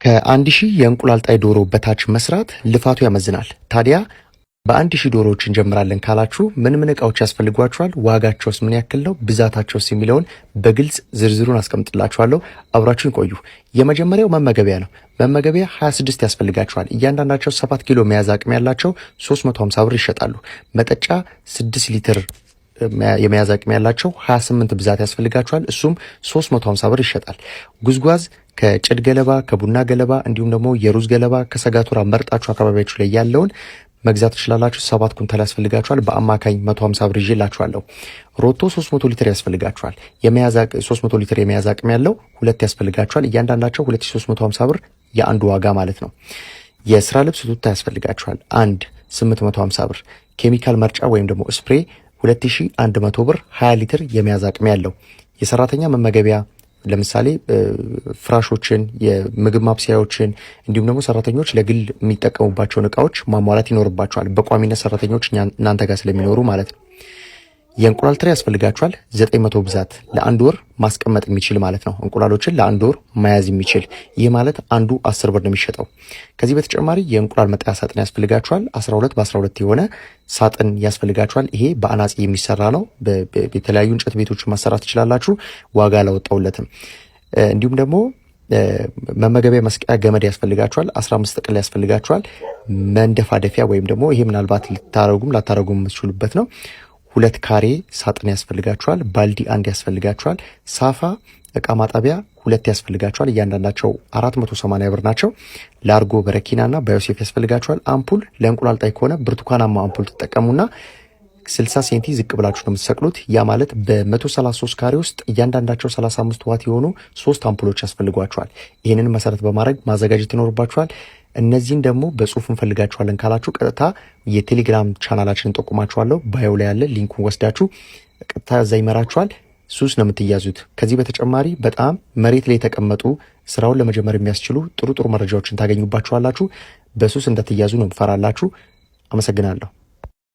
ከ1000 የእንቁላል ጣይ ዶሮ በታች መስራት ልፋቱ ያመዝናል። ታዲያ በ1000 ዶሮዎች እንጀምራለን ካላችሁ ምን ምን እቃዎች ያስፈልጓችኋል? ዋጋቸውስ ምን ያክል ነው? ብዛታቸውስ የሚለውን በግልጽ ዝርዝሩን አስቀምጥላችኋለሁ። አብራችሁን ቆዩ። የመጀመሪያው መመገቢያ ነው። መመገቢያ 26 ያስፈልጋችኋል። እያንዳንዳቸው 7 ኪሎ መያዝ አቅም ያላቸው 350 ብር ይሸጣሉ። መጠጫ 6 ሊትር የመያዝ አቅም ያላቸው 28 ብዛት ያስፈልጋችኋል። እሱም 350 ብር ይሸጣል። ጉዝጓዝ ከጭድ ገለባ፣ ከቡና ገለባ እንዲሁም ደግሞ የሩዝ ገለባ ከሰጋቱራ መርጣችሁ አካባቢያችሁ ላይ ያለውን መግዛት ትችላላችሁ። 7 ኩንታል ያስፈልጋችኋል። በአማካኝ 150 ብር ይዤላችኋለሁ። ሮቶ 300 ሊትር ያስፈልጋችኋል። 300 ሊትር የመያዝ አቅም ያለው 2 ያስፈልጋችኋል። እያንዳንዳቸው 2350 ብር የአንዱ ዋጋ ማለት ነው። የስራ ልብስ ቱታ ያስፈልጋችኋል። 850 ብር። ኬሚካል መርጫ ወይም ደግሞ ስፕሬ 2100 ብር 20 ሊትር የመያዝ አቅም ያለው። የሰራተኛ መመገቢያ ለምሳሌ ፍራሾችን፣ የምግብ ማብሰያዎችን እንዲሁም ደግሞ ሰራተኞች ለግል የሚጠቀሙባቸውን እቃዎች ማሟላት ይኖርባቸዋል። በቋሚነት ሰራተኞች እናንተ ጋር ስለሚኖሩ ማለት ነው። የእንቁላል ትሪ ያስፈልጋችኋል። 900 ብዛት ለአንድ ወር ማስቀመጥ የሚችል ማለት ነው። እንቁላሎችን ለአንድ ወር መያዝ የሚችል ይህ ማለት አንዱ 10 ብር ነው የሚሸጠው። ከዚህ በተጨማሪ የእንቁላል መጣያ ሳጥን ያስፈልጋችኋል። 12 በ12 የሆነ ሳጥን ያስፈልጋችኋል። ይሄ በአናጺ የሚሰራ ነው። በተለያዩ እንጨት ቤቶች ማሰራት ትችላላችሁ። ዋጋ አላወጣውለትም። እንዲሁም ደግሞ መመገቢያ መስቀያ ገመድ ያስፈልጋችኋል። 15 ጥቅል ያስፈልጋችኋል። መንደፋደፊያ ወይም ደግሞ ይሄ ምናልባት ላታረጉም የምትችሉበት ነው። 2 ካሬ ሳጥን ያስፈልጋችኋል። ባልዲ 1 ያስፈልጋችኋል። ሳፋ እቃ ማጣቢያ 2 ያስፈልጋችኋል። እያንዳንዳቸው 480 ብር ናቸው። ላርጎ በረኪናና ባዮሴፍ ያስፈልጋችኋል። አምፑል ለእንቁላል ጣይ ከሆነ ብርቱካናማ አምፑል ትጠቀሙና 60 ሴንቲ ዝቅ ብላችሁ ነው የምትሰቅሉት። ያ ማለት በ133 ካሬ ውስጥ እያንዳንዳቸው 35 ዋት የሆኑ 3 አምፑሎች ያስፈልጓችኋል። ይህንን መሰረት በማድረግ ማዘጋጀት ይኖርባችኋል። እነዚህን ደግሞ በጽሁፍ እንፈልጋችኋለን ካላችሁ ቀጥታ የቴሌግራም ቻናላችንን ጠቁማችኋለሁ። ባዮ ላይ ያለ ሊንኩን ወስዳችሁ ቀጥታ እዛ ይመራችኋል። ሱስ ነው የምትያዙት። ከዚህ በተጨማሪ በጣም መሬት ላይ የተቀመጡ ስራውን ለመጀመር የሚያስችሉ ጥሩ መረጃዎችን ታገኙባችኋላችሁ። በሱስ እንዳትያዙ ነው ምፈራላችሁ። አመሰግናለሁ።